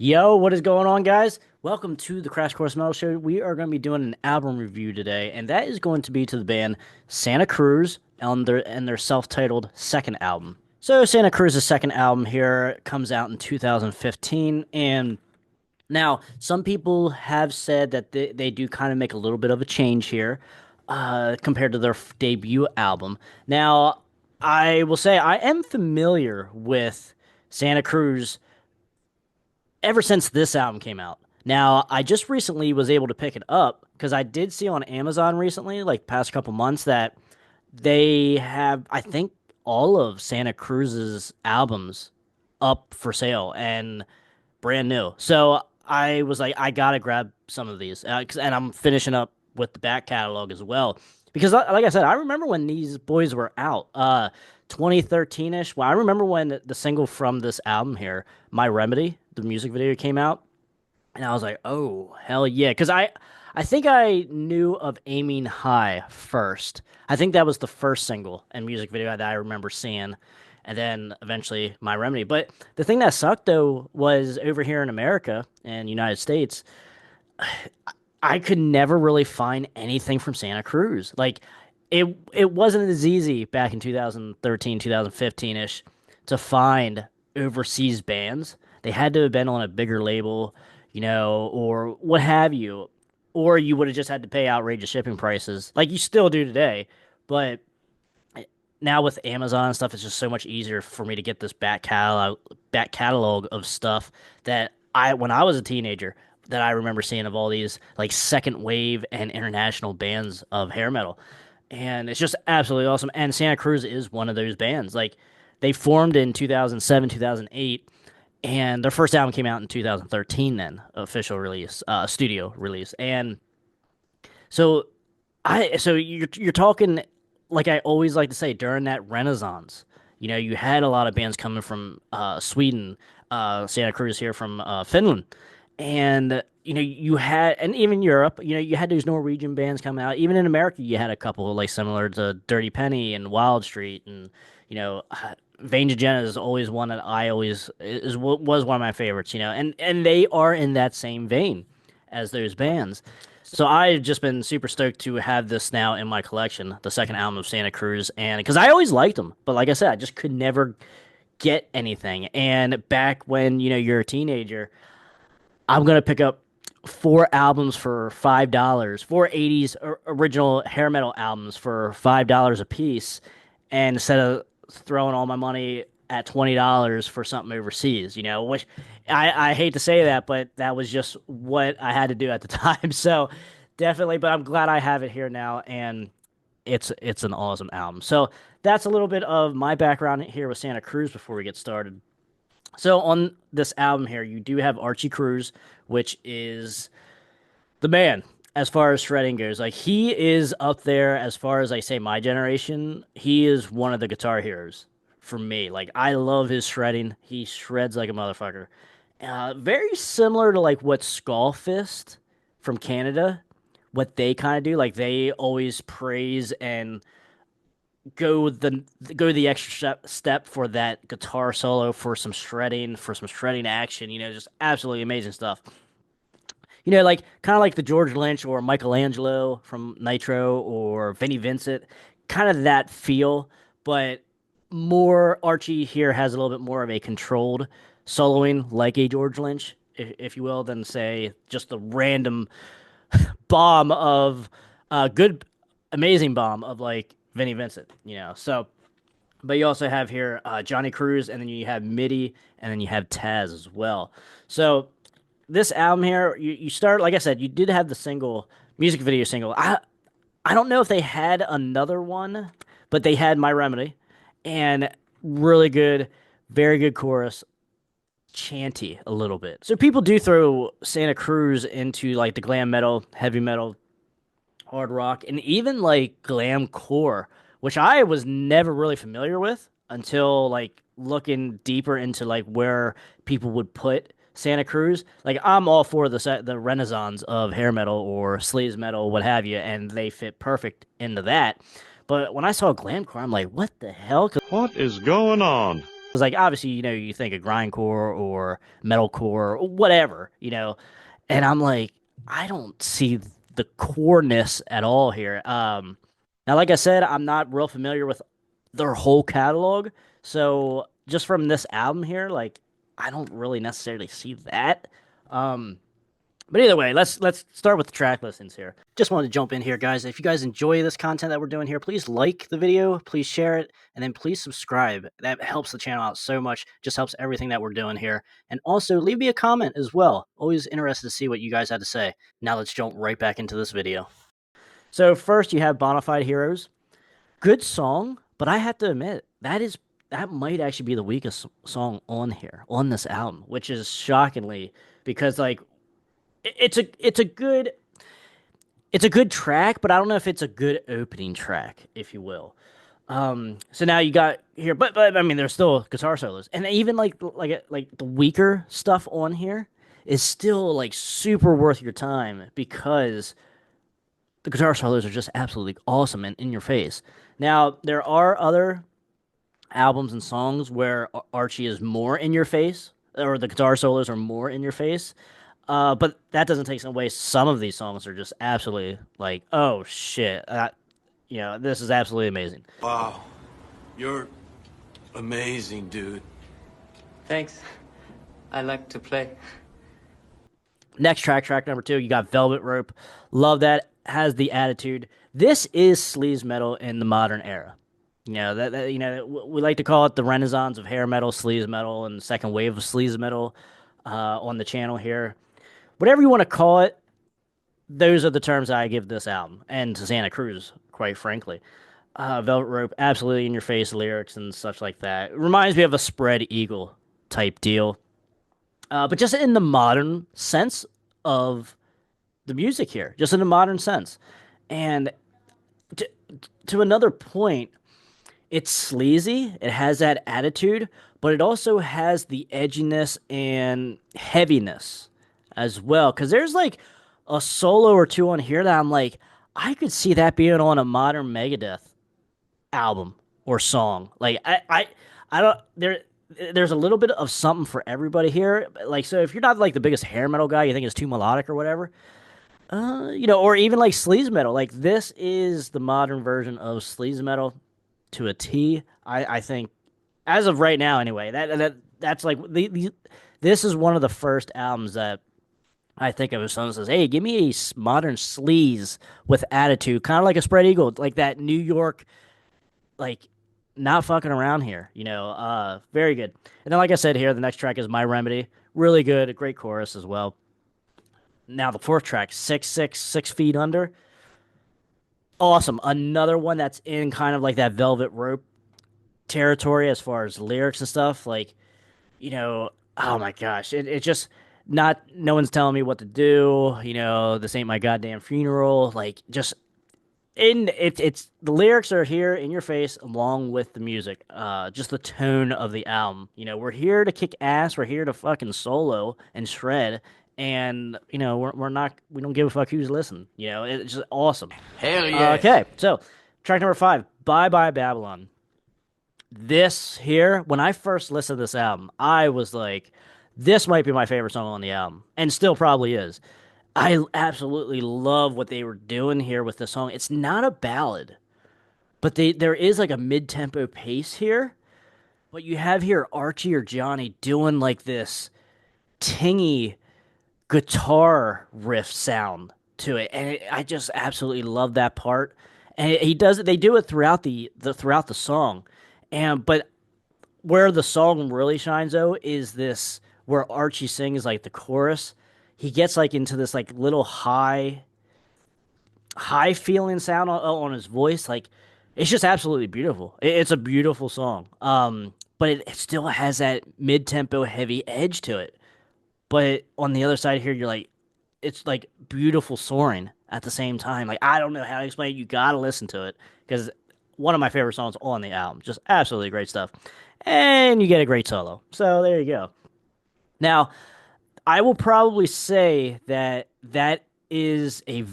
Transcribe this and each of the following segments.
Yo, what is going on, guys? Welcome to the Crash Course Metal Show. We are going to be doing an album review today, and that is going to be to the band Santa Cruz on their self-titled second album. So, Santa Cruz's second album here comes out in 2015, and now some people have said that they do kind of make a little bit of a change here compared to their debut album. Now, I will say I am familiar with Santa Cruz ever since this album came out. Now, I just recently was able to pick it up because I did see on Amazon recently, like past couple months, that they have, I think, all of Santa Cruz's albums up for sale and brand new. So I was like, I gotta grab some of these, and I'm finishing up with the back catalog as well. Because, like I said, I remember when these boys were out, 2013-ish. Well, I remember when the single from this album here, "My Remedy," the music video came out, and I was like, "Oh, hell yeah!" Because I think I knew of "Aiming High" first. I think that was the first single and music video that I remember seeing, and then eventually "My Remedy." But the thing that sucked though was over here in America and United States, I could never really find anything from Santa Cruz. Like it wasn't as easy back in 2013, 2015-ish to find overseas bands. They had to have been on a bigger label, or what have you. Or you would have just had to pay outrageous shipping prices, like you still do today. But now with Amazon and stuff, it's just so much easier for me to get this back catalog of stuff that when I was a teenager, that I remember seeing of all these like second wave and international bands of hair metal. And it's just absolutely awesome. And Santa Cruz is one of those bands. Like they formed in 2007, 2008, and their first album came out in 2013 then, official release, studio release. And so you're talking, like I always like to say, during that renaissance. You had a lot of bands coming from Sweden, Santa Cruz here from Finland, and you had, and even Europe, you had those Norwegian bands coming out. Even in America, you had a couple like similar to Dirty Penny and Wild Street, and Vain Jenna is always one that I always was one of my favorites. And they are in that same vein as those bands. So I've just been super stoked to have this now in my collection, the second album of Santa Cruz, and because I always liked them, but like I said, I just could never get anything. And back when you're a teenager, I'm gonna pick up four albums for $5, four '80s original hair metal albums for $5 a piece, and instead of throwing all my money at $20 for something overseas, which I hate to say that, but that was just what I had to do at the time. So definitely, but I'm glad I have it here now, and it's an awesome album. So that's a little bit of my background here with Santa Cruz before we get started. So on this album here, you do have Archie Cruz, which is the man as far as shredding goes. Like he is up there as far as I say my generation. He is one of the guitar heroes for me. Like I love his shredding. He shreds like a motherfucker. Very similar to like what Skullfist from Canada, what they kind of do. Like they always praise and go the extra step for that guitar solo, for some shredding action. Just absolutely amazing stuff. Like kind of like the George Lynch or Michelangelo from Nitro or Vinnie Vincent, kind of that feel, but more Archie here has a little bit more of a controlled soloing, like a George Lynch, if you will, than say just the random bomb of good, amazing bomb of like Vinnie Vincent. So, but you also have here Johnny Cruz, and then you have MIDI, and then you have Taz as well. So this album here, you start, like I said, you did have the music video single. I don't know if they had another one, but they had My Remedy, and really good, very good chorus, chanty a little bit. So people do throw Santa Cruz into like the glam metal, heavy metal, hard rock, and even like glam core, which I was never really familiar with until like looking deeper into like where people would put Santa Cruz. Like I'm all for the renaissance of hair metal or sleaze metal, what have you, and they fit perfect into that. But when I saw glamcore, I'm like, what the hell? What is going on? It's like obviously, you think of grindcore or metalcore or whatever, and I'm like, I don't see the coreness at all here. Now, like I said, I'm not real familiar with their whole catalog, so just from this album here, like, I don't really necessarily see that. Um, but either way, let's start with the track listings here. Just wanted to jump in here, guys. If you guys enjoy this content that we're doing here, please like the video, please share it, and then please subscribe. That helps the channel out so much. Just helps everything that we're doing here. And also leave me a comment as well. Always interested to see what you guys had to say. Now let's jump right back into this video. So first you have Bonafide Heroes. Good song, but I have to admit that might actually be the weakest song on here on this album, which is shockingly because like it's a good track, but I don't know if it's a good opening track, if you will. So now you got here, but I mean, there's still guitar solos, and even like the weaker stuff on here is still like super worth your time because the guitar solos are just absolutely awesome and in your face. Now there are other albums and songs where Archie is more in your face, or the guitar solos are more in your face. But that doesn't take away. Some of these songs are just absolutely like, oh shit, this is absolutely amazing. Wow, you're amazing, dude. Thanks. I like to play. Next track number 2, you got Velvet Rope. Love that. Has the attitude. This is sleaze metal in the modern era. We like to call it the renaissance of hair metal, sleaze metal, and the second wave of sleaze metal on the channel here. Whatever you want to call it, those are the terms I give this album and to Santa Cruz, quite frankly. Velvet Rope, absolutely in your face lyrics and such like that. It reminds me of a Spread Eagle type deal, but just in the modern sense of the music here, just in the modern sense. And to another point, it's sleazy, it has that attitude, but it also has the edginess and heaviness as well. Because there's like a solo or two on here that I'm like, I could see that being on a modern Megadeth album or song. Like I don't there's a little bit of something for everybody here. Like, so if you're not like the biggest hair metal guy, you think it's too melodic or whatever, or even like sleaze metal. Like, this is the modern version of sleaze metal to a T. I think, as of right now, anyway. That's like this is one of the first albums that I think of if someone says, "Hey, give me a modern sleaze with attitude," kind of like a Spread Eagle, like that New York, like, not fucking around here. Very good. And then, like I said here, the next track is My Remedy. Really good, a great chorus as well. Now the fourth track, 6 feet under. Awesome. Another one that's in kind of like that Velvet Rope territory as far as lyrics and stuff. Like, oh my gosh. It just, not, no one's telling me what to do. This ain't my goddamn funeral. Like, just, it's the lyrics are here in your face along with the music. Just the tone of the album. We're here to kick ass. We're here to fucking solo and shred. And we don't give a fuck who's listening. It's just awesome. Hell yeah. Okay, so track number 5, Bye Bye Babylon. This here, when I first listened to this album, I was like, this might be my favorite song on the album, and still probably is. I absolutely love what they were doing here with the song. It's not a ballad, but there is like a mid-tempo pace here. But you have here Archie or Johnny doing like this tingy guitar riff sound to it, and I just absolutely love that part. And they do it throughout throughout the song, but where the song really shines though is this, where Archie sings like the chorus. He gets like into this like little high feeling sound on his voice. Like, it's just absolutely beautiful. It's a beautiful song. But it still has that mid-tempo heavy edge to it. But on the other side here, you're like, it's like beautiful soaring at the same time. Like, I don't know how to explain it. You gotta listen to it because one of my favorite songs on the album. Just absolutely great stuff. And you get a great solo. So there you go. Now, I will probably say that's a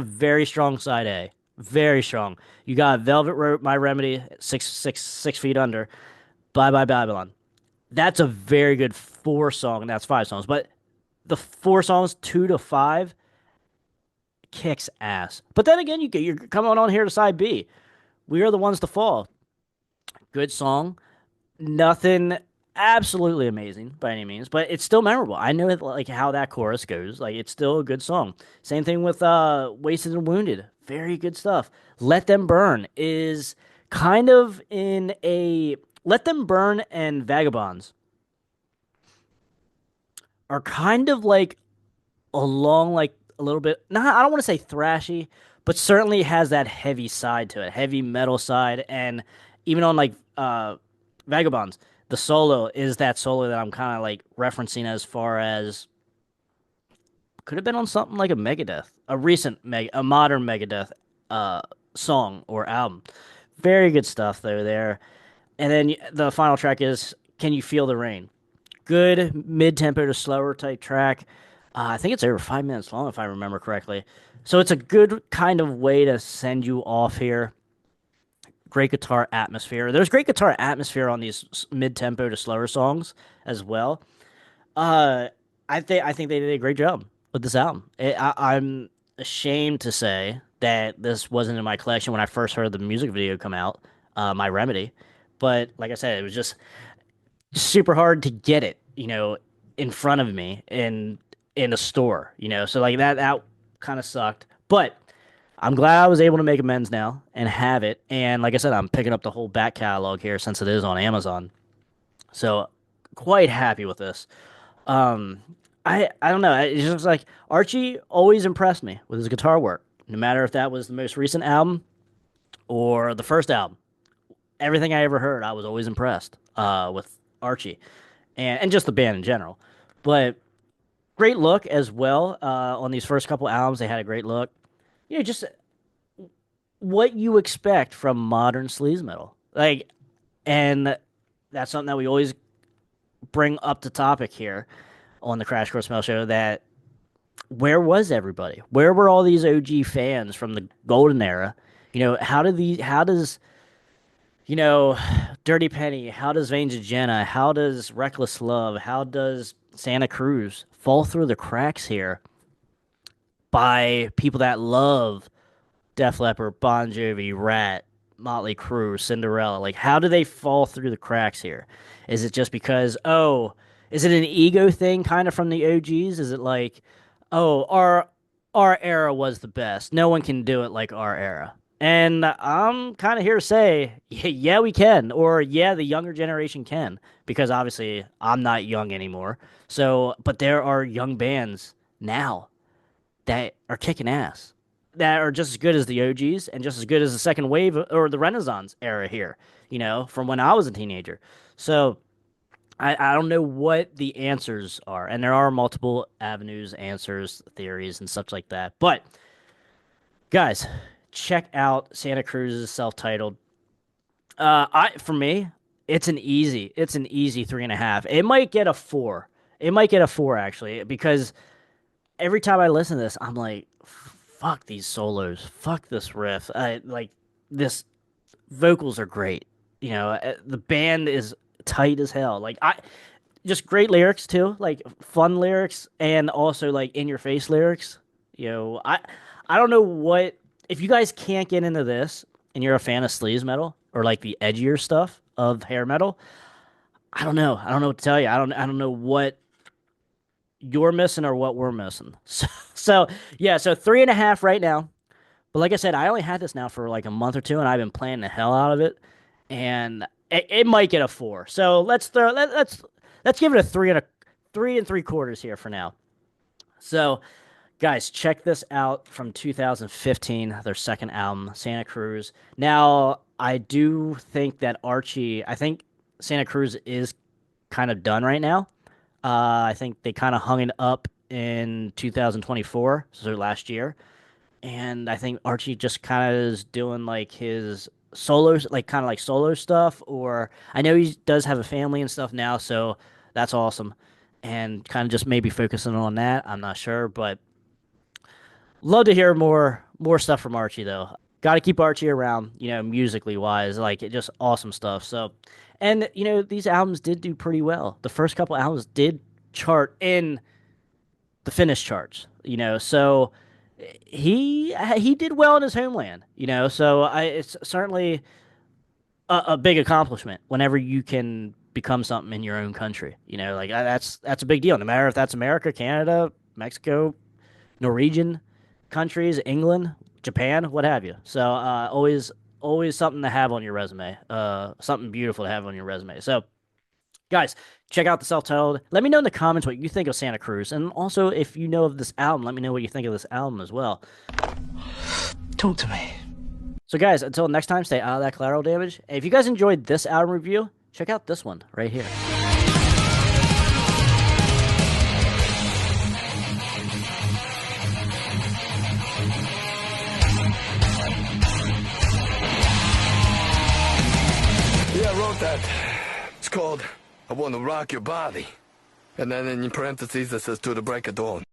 very strong side A. Very strong. You got Velvet Rope, My Remedy, six feet under. Bye Bye Babylon. That's a very good four song, and that's five songs. But the four songs, two to five, kicks ass. But then again, you're coming on here to side B. We Are the Ones to Fall. Good song. Nothing absolutely amazing by any means, but it's still memorable. I know like how that chorus goes. Like it's still a good song. Same thing with Wasted and Wounded. Very good stuff. Let Them Burn is kind of in a Let Them Burn and Vagabonds are kind of like along like a little bit. Nah, I don't want to say thrashy, but certainly has that heavy side to it, heavy metal side, and even on like Vagabonds, the solo is that solo that I'm kind of like referencing as far as could have been on something like a Megadeth, a modern Megadeth song or album. Very good stuff though there. And then the final track is Can You Feel the Rain? Good mid-tempo to slower type track. I think it's over 5 minutes long if I remember correctly. So it's a good kind of way to send you off here. Great guitar atmosphere. There's great guitar atmosphere on these mid-tempo to slower songs as well. I think they did a great job with this album. I'm ashamed to say that this wasn't in my collection when I first heard the music video come out, My Remedy. But like I said, it was just super hard to get it, in front of me in a store, So like that kind of sucked. But I'm glad I was able to make amends now and have it. And like I said, I'm picking up the whole back catalog here since it is on Amazon. So quite happy with this. Um, I don't know. It's just like Archie always impressed me with his guitar work, no matter if that was the most recent album or the first album. Everything I ever heard, I was always impressed with Archie and just the band in general. But great look as well on these first couple albums. They had a great look. Just what you expect from modern sleaze metal. And that's something that we always bring up the topic here on the Crash Course Metal Show. That where was everybody? Where were all these OG fans from the golden era? How does Dirty Penny? How does Veins of Jenna? How does Reckless Love? How does Santa Cruz fall through the cracks here by people that love Def Leppard, Bon Jovi, Rat, Motley Crue, Cinderella? Like, how do they fall through the cracks here? Is it just because, is it an ego thing kind of from the OGs? Is it like, our era was the best. No one can do it like our era. And I'm kind of here to say, yeah, we can. Or, yeah, the younger generation can. Because obviously, I'm not young anymore. So, but there are young bands now that are kicking ass, that are just as good as the OGs and just as good as the second wave or the Renaissance era here, from when I was a teenager. So I don't know what the answers are. And there are multiple avenues, answers, theories, and such like that. But, guys, check out Santa Cruz's self-titled. For me, it's an easy 3.5. It might get a 4. It might get a 4 actually, because every time I listen to this, I'm like, fuck these solos, fuck this riff. This vocals are great. The band is tight as hell. Just great lyrics too, like fun lyrics and also like in your face lyrics. I don't know what. If you guys can't get into this and you're a fan of sleaze metal or like the edgier stuff of hair metal, I don't know. I don't know what to tell you. I don't know what you're missing or what we're missing. So 3.5 right now. But like I said, I only had this now for like a month or two, and I've been playing the hell out of it, and it might get a 4. So let's give it a 3.75 here for now. So. Guys, check this out from 2015, their second album, Santa Cruz. Now, I do think that I think Santa Cruz is kind of done right now. I think they kind of hung it up in 2024, so last year. And I think Archie just kind of is doing like his solos, like kind of like solo stuff. Or I know he does have a family and stuff now, so that's awesome. And kind of just maybe focusing on that. I'm not sure, but love to hear more stuff from Archie though. Got to keep Archie around, musically wise, like it just awesome stuff. So, And these albums did do pretty well. The first couple albums did chart in the Finnish charts. So he did well in his homeland. So it's certainly a big accomplishment whenever you can become something in your own country. Like that's a big deal. No matter if that's America, Canada, Mexico, Norwegian countries, England, Japan, what have you. So always something to have on your resume. Something beautiful to have on your resume. So guys, check out the self-titled. Let me know in the comments what you think of Santa Cruz, and also if you know of this album, let me know what you think of this album as well. Talk to me. So guys, until next time, stay out of that collateral damage. And if you guys enjoyed this album review, check out this one right here. Yeah, I wrote that. It's called I Want to Rock Your Body. And then in parentheses it says to the break of dawn.